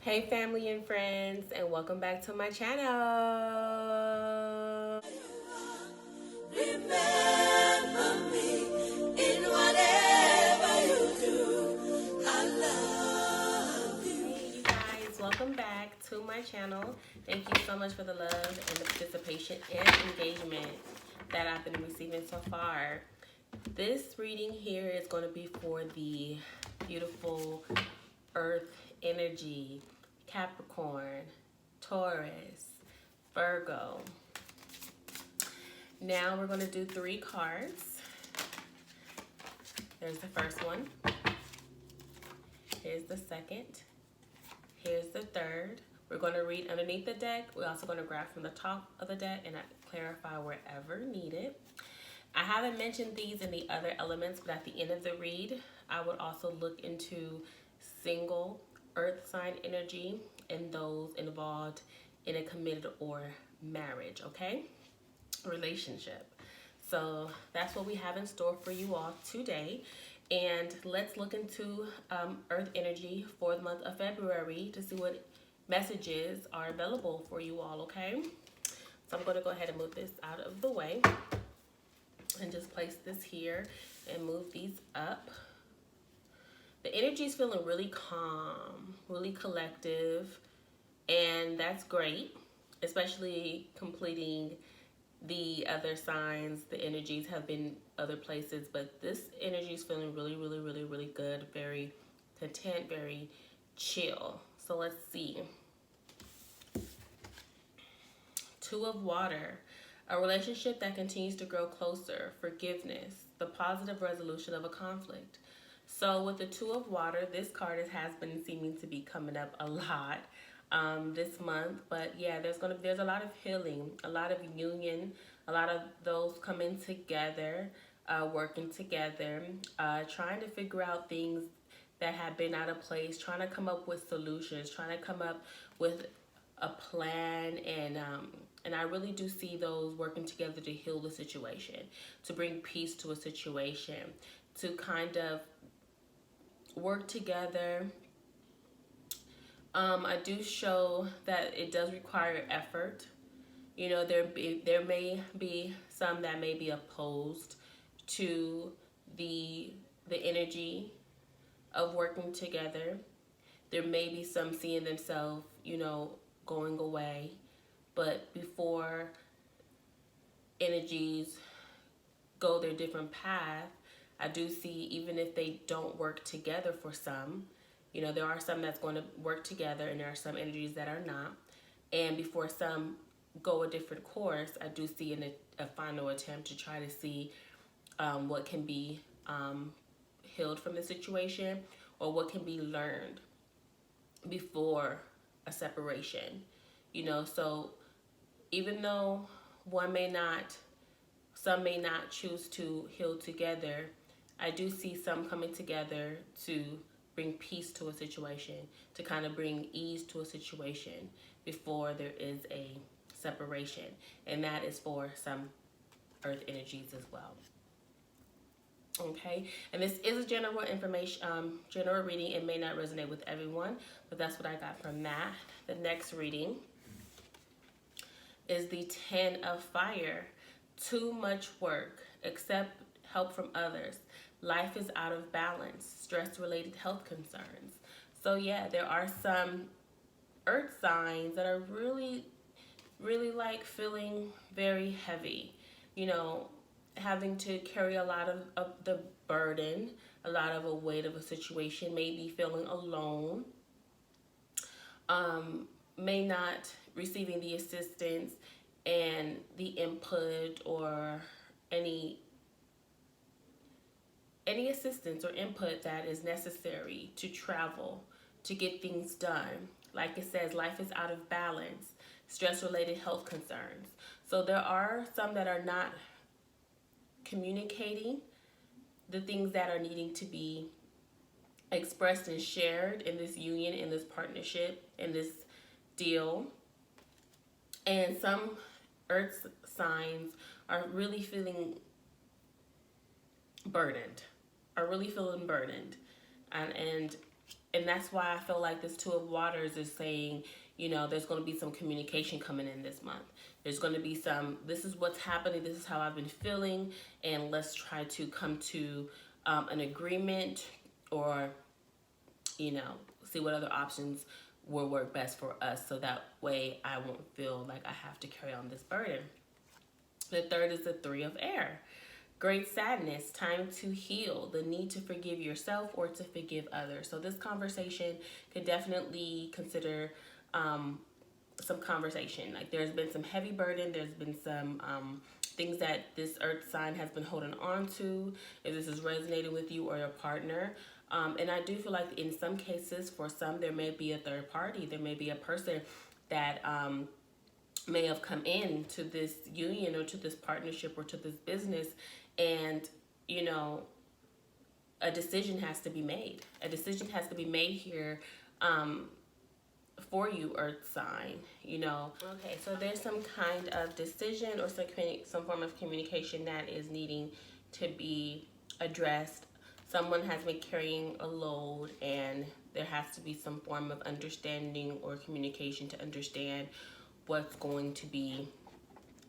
Hey family and friends, and welcome back to my channel. Remember me in whatever you do. I love you. Hey you guys, welcome back to my channel. Thank you so much for the love and the participation and engagement that I've been receiving so far. This reading here is going to be for the beautiful earth energy, Capricorn, Taurus, Virgo. Now we're going to do 3 cards. There's the first one. Here's the second. Here's the third. We're going to read underneath the deck. We're also going to grab from the top of the deck and clarify wherever needed. I haven't mentioned these in the other elements, but at the end of the read, I would also look into single earth sign energy and those involved in a committed or marriage, okay? Relationship. So that's what we have in store for you all today. And let's look into earth energy for the month of February to see what messages are available for you all, okay? So I'm going to go ahead and move this out of the way and just place this here and move these up. The energy is feeling really calm, really collective, and that's great, especially completing the other signs. The energies have been other places, but this energy is feeling really good, very content, very chill. So let's see. 2 of Water. A relationship that continues to grow closer, forgiveness, the positive resolution of a conflict. So with the 2 of Water, this card has been seeming to be coming up a lot this month. But yeah, there's a lot of healing, a lot of union, a lot of those coming together, working together, trying to figure out things that have been out of place, trying to come up with solutions, trying to come up with a plan, and I really do see those working together to heal the situation, to bring peace to a situation, to kind of work together. I do show that it does require effort. You know, there may be some that may be opposed to the energy of working together. There may be some seeing themselves, you know, going away. But before energies go their different path, I do see, even if they don't work together for some, you know, there are some that's going to work together and there are some energies that are not. And before some go a different course, I do see a final attempt to try to see what can be healed from the situation, or what can be learned before a separation. You know, so even though some may not choose to heal together, I do see some coming together to bring peace to a situation, to kind of bring ease to a situation before there is a separation. And that is for some earth energies as well. Okay, and this is a general information, general reading. It may not resonate with everyone, but that's what I got from that. The next reading is the 10 of Fire. Too much work, accept help from others. Life is out of balance, stress-related health concerns. So yeah, there are some earth signs that are really like feeling very heavy. You know, having to carry a lot of the burden, a lot of a weight of a situation, maybe feeling alone, may not receiving the assistance and the input or any assistance or input that is necessary to travel, to get things done. Like it says, life is out of balance, stress-related health concerns. So there are some that are not communicating the things that are needing to be expressed and shared in this union, in this partnership, in this deal. And some earth signs are really feeling burdened, and And that's why I feel like this Two of Waters is saying, you know, there's going to be some communication coming in this month. There's going to be some, this is what's happening, this is how I've been feeling, and let's try to come to an agreement, or, you know, see what other options will work best for us, so that way I won't feel like I have to carry on this burden. The third is the Three of Air. Great sadness, time to heal, the need to forgive yourself or to forgive others. So this conversation could definitely consider some conversation. Like, there's been some heavy burden, there's been some things that this earth sign has been holding on to, if this is resonating with you or your partner. And I do feel like in some cases, for some, there may be a third party. There may be a person that may have come in to this union or to this partnership or to this business, and, you know, a decision has to be made. A decision has to be made here for you, earth sign, you know. Okay, so there's some kind of decision or some form of communication that is needing to be addressed. Someone has been carrying a load, and there has to be some form of understanding or communication to understand what's going to be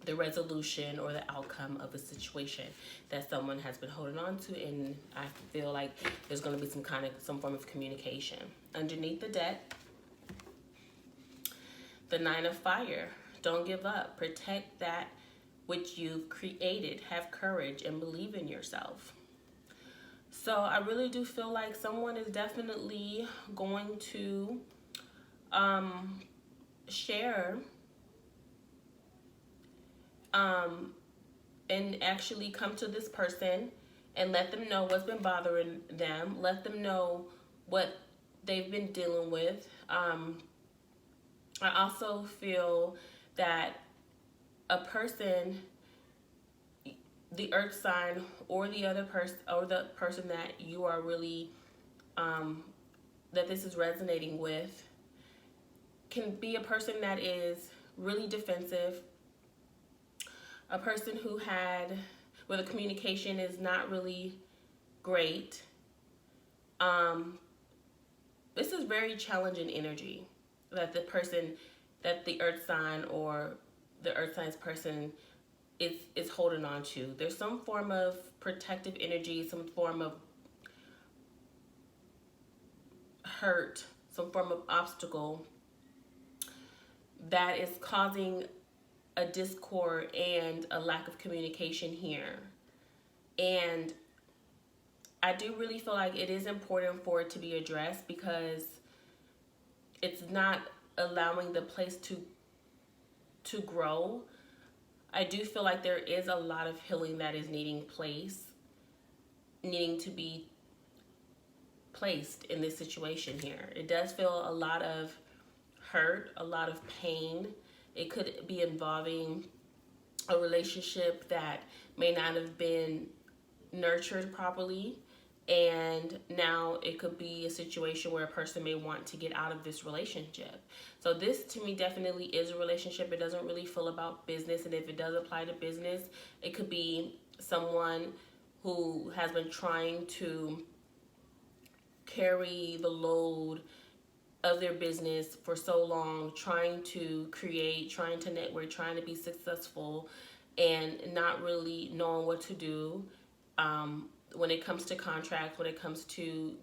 the resolution or the outcome of a situation that someone has been holding on to. And I feel like there's going to be some form of communication. Underneath the deck, the Nine of Fire. Don't give up. Protect that which you've created. Have courage and believe in yourself. So I really do feel like someone is definitely going to share and actually come to this person and let them know what's been bothering them. Let them know what they've been dealing with. I also feel that a person, the earth sign, or the other person, or the person that you are really, that this is resonating with, can be a person that is really defensive, a person who where the communication is not really great. This is very challenging energy that the earth sign or the earth sign's person is holding on to. There's some form of protective energy, some form of hurt, some form of obstacle that is causing a discord and a lack of communication here. And I do really feel like it is important for it to be addressed, because it's not allowing the place to grow. I do feel like there is a lot of healing that is needing to be placed in this situation here. It does feel a lot of hurt, a lot of pain. It could be involving a relationship that may not have been nurtured properly, and now it could be a situation where a person may want to get out of this relationship. So this, to me, definitely is a relationship. It doesn't really feel about business, and if it does apply to business, it could be someone who has been trying to carry the load of their business for so long, trying to create, trying to network, trying to be successful, and not really knowing what to do when it comes to contracts, when it comes to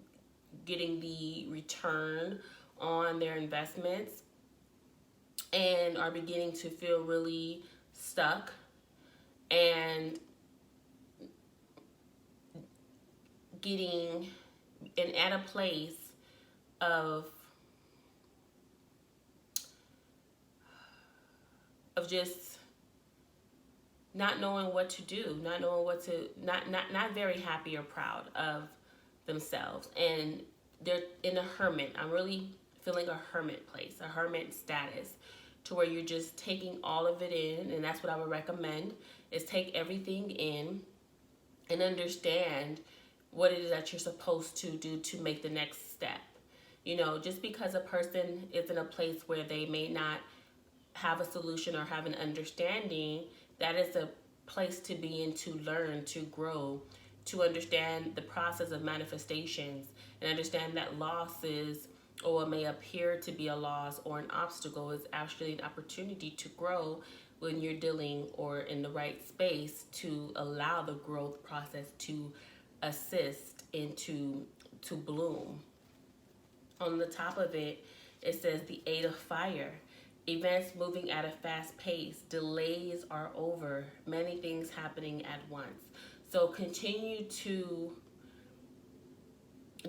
getting the return on their investments, and are beginning to feel really stuck and getting and at a place of just not knowing what to do, not knowing what to, not very happy or proud of themselves. And they're in a hermit. I'm really feeling a hermit place, a hermit status, to where you're just taking all of it in. And that's what I would recommend, is take everything in and understand what it is that you're supposed to do to make the next step. You know, just because a person is in a place where they may not have a solution or have an understanding, that is a place to be in, to learn, to grow, to understand the process of manifestations and understand that losses, or what may appear to be a loss or an obstacle, is actually an opportunity to grow when you're dealing or in the right space to allow the growth process to assist and to bloom. On the top of it, it says the Eight of Fire. Events moving at a fast pace. Delays are over. Many things happening at once. So continue to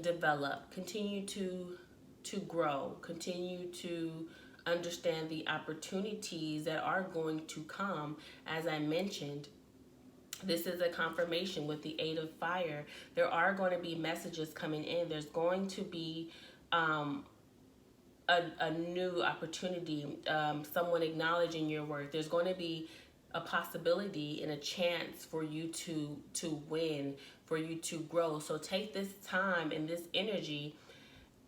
develop. Continue to grow. Continue to understand the opportunities that are going to come. As I mentioned, this is a confirmation with the Eight of Fire. There are going to be messages coming in. There's going to be a new opportunity, someone acknowledging your work. There's going to be a possibility and a chance for you to win, for you to grow. So take this time and this energy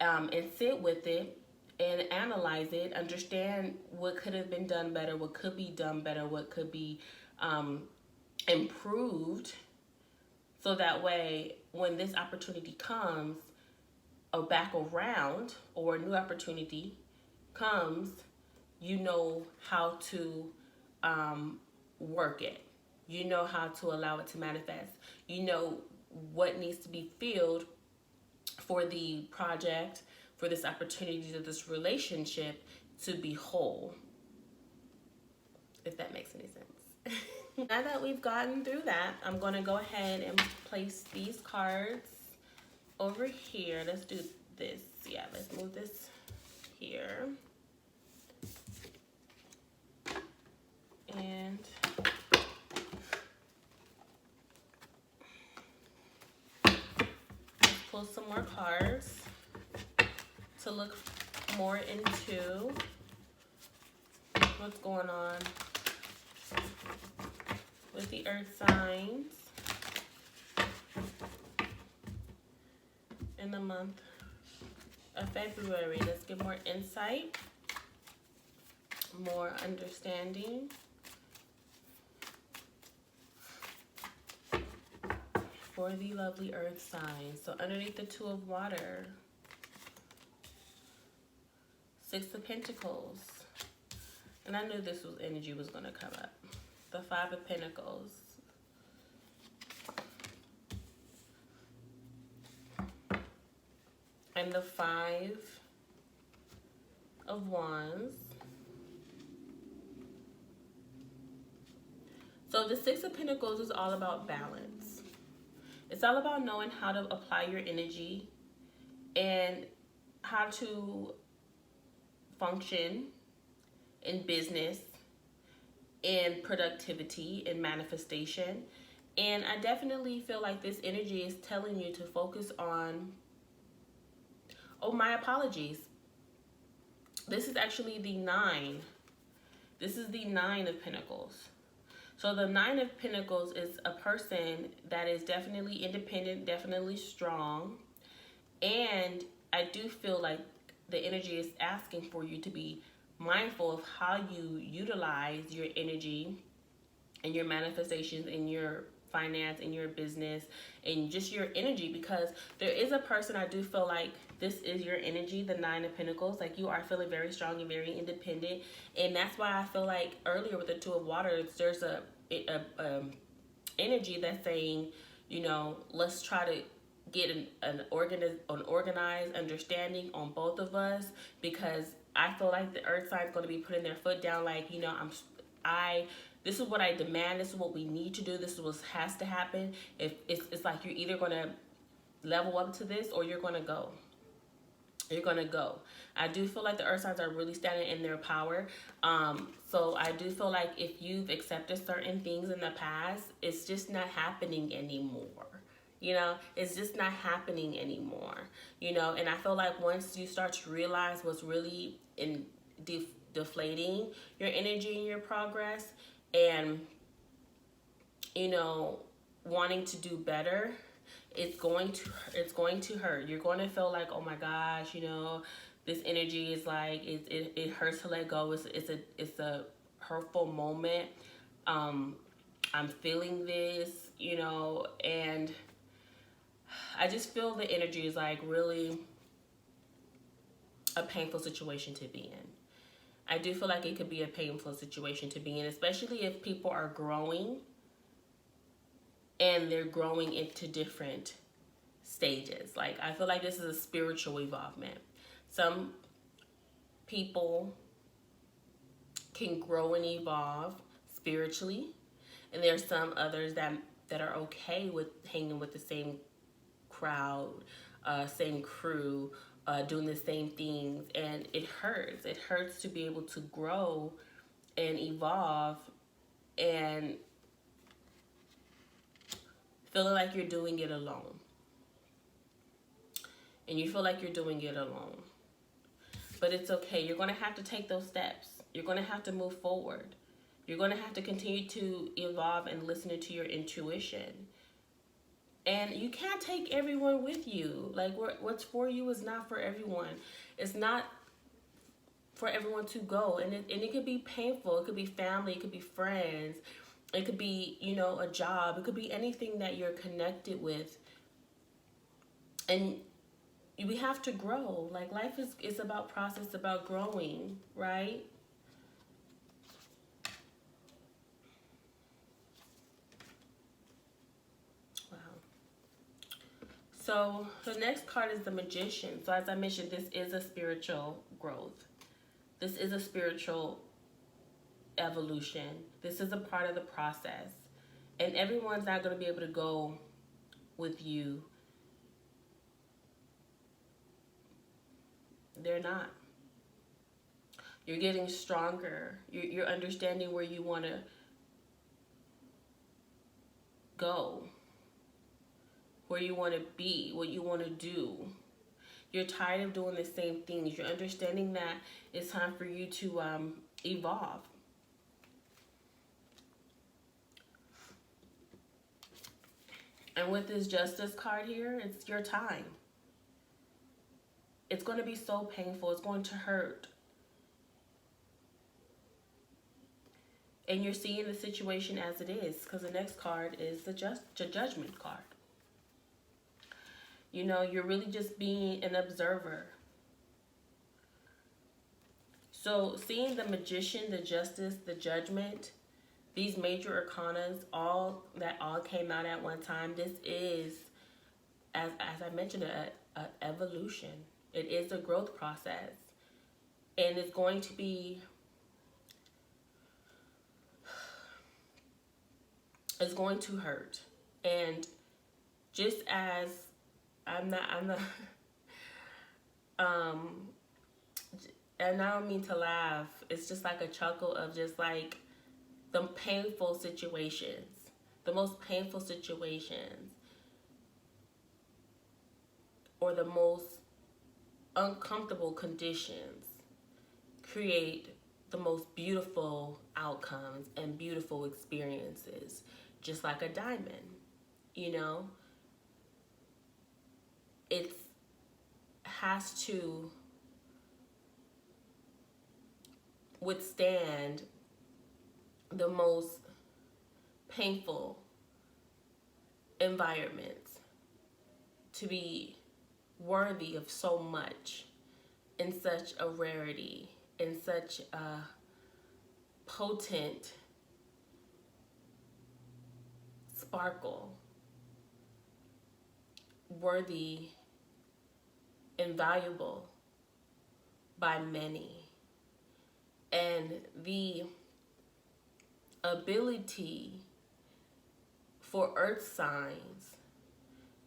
and sit with it and analyze it. Understand what could have been done better, what could be done better, what could be improved. So that way, when this opportunity comes, or back around, or a new opportunity comes, you know how to work it. You know how to allow it to manifest. You know what needs to be filled for the project, for this opportunity, to this relationship to be whole. If that makes any sense. Now that we've gotten through that, I'm going to go ahead and place these cards over here. Let's do this. Yeah, let's move this here. And let's pull some more cards to look more into what's going on with the earth signs in the month of February. Let's get more insight, more understanding. For the lovely earth signs. So underneath the Two of Water, Six of Pentacles. And I knew this energy was going to come up. The Five of Pentacles. And the Five of Wands. So the Six of Pentacles is all about balance. It's all about knowing how to apply your energy and how to function in business, in productivity, in manifestation. And I definitely feel like this energy is telling you to focus on, oh, my apologies. This is actually the Nine. This is the Nine of Pentacles. So the Nine of Pentacles is a person that is definitely independent, definitely strong. And I do feel like the energy is asking for you to be mindful of how you utilize your energy and your manifestations and your finance and your business and just your energy, because there is a person, I do feel like this is your energy, the Nine of Pentacles. Like, you are feeling very strong and very independent. And that's why I feel like earlier with the Two of Water, there's a energy that's saying, you know, let's try to get an organized understanding on both of us, because I feel like the earth sign is going to be putting their foot down. Like, you know, this is what I demand. This is what we need to do. This is what has to happen. If it's like you're either going to level up to this or you're going to go. You're going to go. I do feel like the earth signs are really standing in their power. So I do feel like if you've accepted certain things in the past, it's just not happening anymore. You know, it's just not happening anymore. You know, and I feel like once you start to realize what's really deflating your energy and your progress, and, you know, wanting to do better, it's going to hurt. You're going to feel like, oh my gosh, you know, this energy is like, it hurts to let go. It's a hurtful moment. I'm feeling this, you know, and I just feel the energy is like really a painful situation to be in. I do feel like it could be a painful situation to be in, especially if people are growing and they're growing into different stages. Like, I feel like this is a spiritual involvement. Some people can grow and evolve spiritually, and there's some others that are okay with hanging with the same crowd, same crew, doing the same things, and it hurts. It hurts to be able to grow and evolve and feeling like you're doing it alone. And you feel like you're doing it alone. But it's okay. You're going to have to take those steps. You're going to have to move forward. You're going to have to continue to evolve and listen to your intuition. And you can't take everyone with you. Like, what's for you is not for everyone. It's not for everyone to go. And it could be painful. It could be family. It could be friends. It could be, a job. It could be anything that you're connected with. And we have to grow. Like, life is about process, about growing, right? Wow. So the next card is the Magician. So as I mentioned, this is a spiritual growth. This is a spiritual evolution. This is a part of the process. And everyone's not going to be able to go with you. They're not. You're getting stronger. You're understanding where you want to go, where you want to be, what you want to do. You're tired of doing the same things. You're understanding that it's time for you to evolve. And with this Justice card here, it's your time. It's going to be so painful. It's going to hurt. And you're seeing the situation as it is, because the next card is the Judgment card. You're really just being an observer. So seeing the Magician, the Justice, the Judgment, these major arcanas, all came out at one time. This is, as I mentioned, an evolution. It is a growth process. And it's going to be, it's going to hurt. And just as I'm not, and I don't mean to laugh, it's just like a chuckle of just like the painful situations, the most painful situations, or the most uncomfortable conditions create the most beautiful outcomes and beautiful experiences, just like a diamond. It has to withstand the most painful environments to be worthy of so much, in such a rarity, in such a potent sparkle, worthy and valuable by many. And the ability for earth signs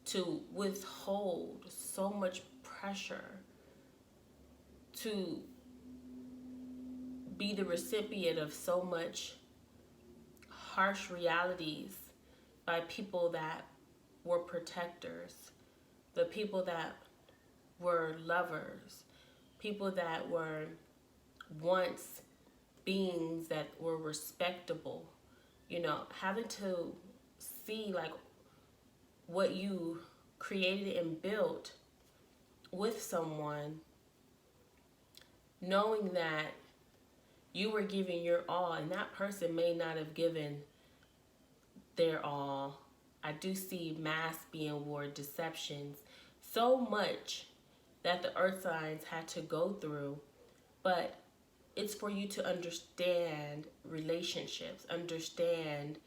to withhold so much pressure, to be the recipient of so much harsh realities by people that were protectors, the people that were lovers, people that were once beings that were respectable, having to see like what you created and built with someone, knowing that you were giving your all and that person may not have given their all, I do see masks being worn, deceptions, so much that the earth signs had to go through. But it's for you to understand relationships, understand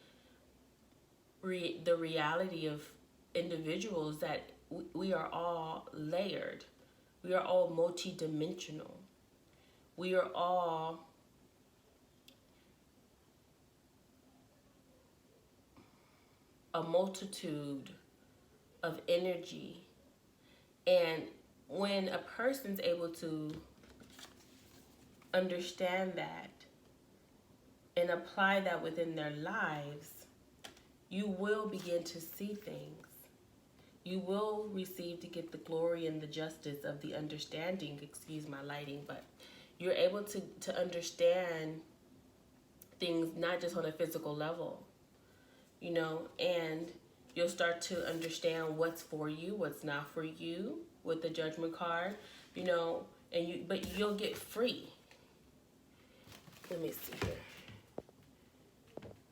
the reality of individuals, that we are all layered. We are all multidimensional. We are all a multitude of energy. And when a person's able to understand that and apply that within their lives, you will begin to see things. You will receive to get the glory and the justice of the understanding, excuse my lighting, but you're able to understand things not just on a physical level, you know, and you'll start to understand what's for you, what's not for you with the judgment card, you know, but you'll get free. Let me see here.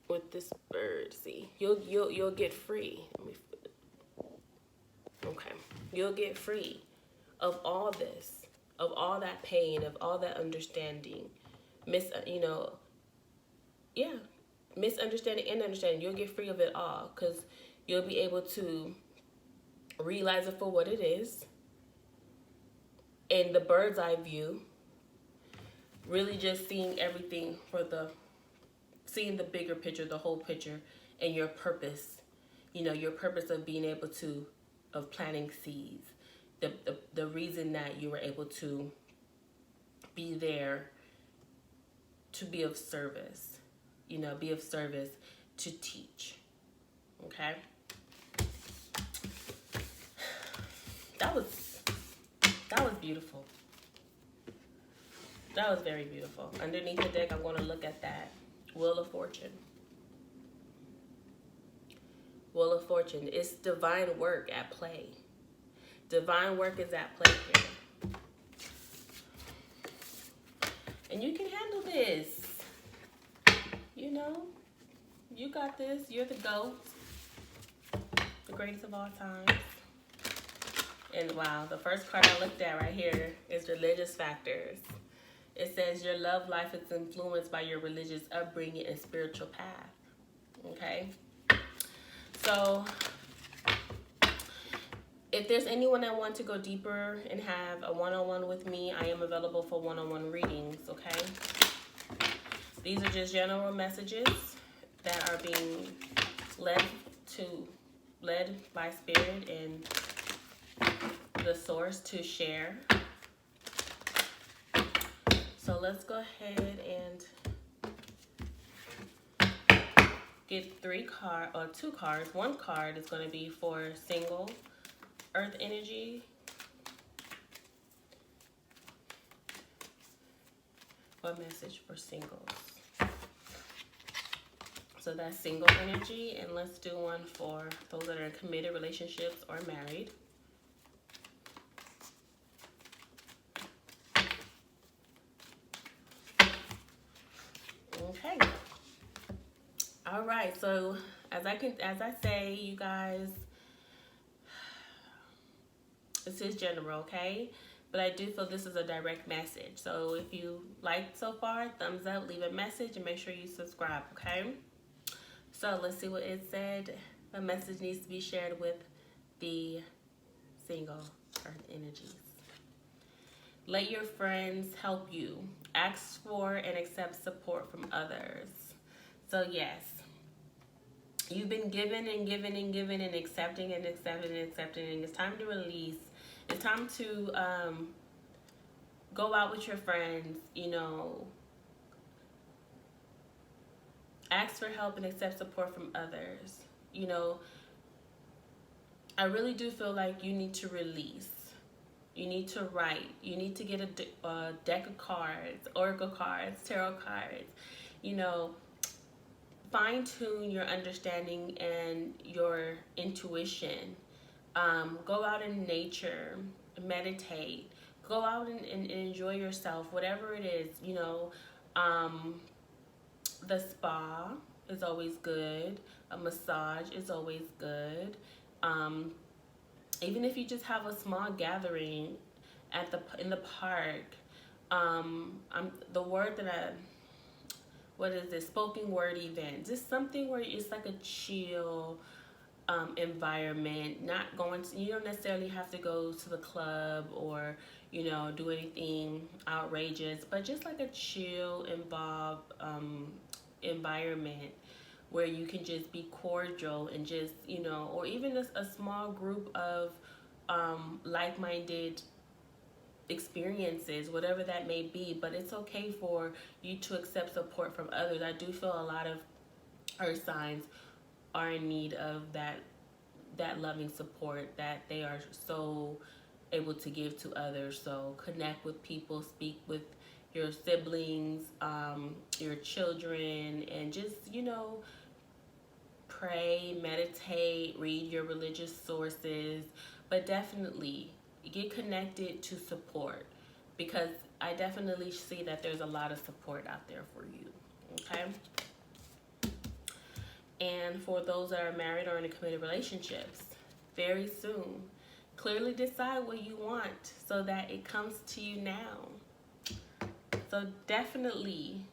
With this bird, see, you'll get free. Okay, you'll get free of all this, of all that pain, of all that understanding, misunderstanding and understanding. You'll get free of it all, because you'll be able to realize it for what it is, in the bird's eye view, really just seeing everything seeing the bigger picture, the whole picture, and your purpose, your purpose of being able to, of planting seeds, the reason that you were able to be there, to be of service, be of service, to teach. Okay? That was beautiful. That was very beautiful. Underneath the deck, I'm going to look at that Wheel of Fortune. Wheel of Fortune. It's divine work at play. Divine work is at play here. And you can handle this. You got this. You're the GOAT. The greatest of all time. And wow, the first card I looked at right here is religious factors. It says your love life is influenced by your religious upbringing and spiritual path. Okay? So, if there's anyone that wants to go deeper and have a one-on-one with me, I am available for one-on-one readings, okay? These are just general messages that are being led by Spirit and the source to share. So let's go ahead and get two cards. One card is going to be for single earth energy. What message for singles? So that's single energy. And let's do one for those that are in committed relationships or married. Okay. All right. So as I say, you guys, this is general, okay? But I do feel this is a direct message. So if you liked so far, thumbs up, leave a message, and make sure you subscribe, okay? So let's see what it said. A message needs to be shared with the single earth energies. Let your friends help you. Ask for and accept support from others. So yes, you've been given and given and given and accepting and accepting and accepting, and it's time to release. It's time to go out with your friends, ask for help and accept support from others. I really do feel like you need to release. You need to write. You need to get a deck of cards, oracle cards, tarot cards. Fine-tune your understanding and your intuition. Go out in nature, meditate. Go out and enjoy yourself, whatever it is. The spa is always good. A massage is always good. Um, Even if you just have a small gathering at in the park, the word that what is this, spoken word event, just something where it's like a chill environment. Not going to, you don't necessarily have to go to the club or do anything outrageous, but just like a chill involved environment where you can just be cordial and just or even a small group of like-minded experiences, whatever that may be. But it's okay for you to accept support from others. I do feel a lot of earth signs are in need of that loving support that they are so able to give to others. So connect with people, speak with your siblings, your children, and just pray, meditate, read your religious sources, but definitely get connected to support, because I definitely see that there's a lot of support out there for you. Okay? And for those that are married or in a committed relationships, very soon, clearly decide what you want so that it comes to you now. So definitely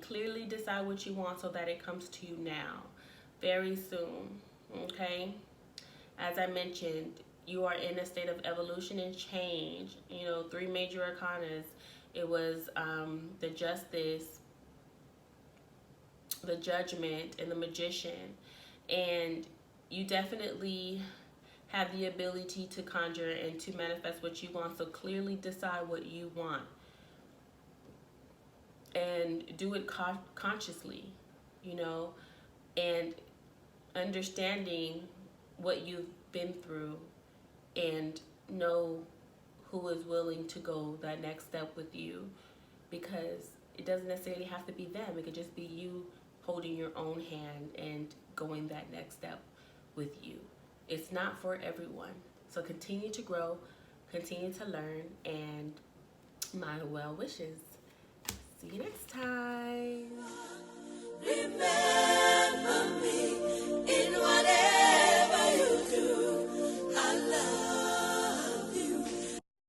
clearly decide what you want so that it comes to you now, very soon. Okay? As I mentioned, you are in a state of evolution and change. 3 major arcanas. It was the Justice, the Judgment, and the Magician. And you definitely have the ability to conjure and to manifest what you want. So clearly decide what you want. And do it consciously, and understanding what you've been through, and know who is willing to go that next step with you, because it doesn't necessarily have to be them. It could just be you holding your own hand and going that next step with you. It's not for everyone. So continue to grow, continue to learn, and my well wishes. See you next time. Remember.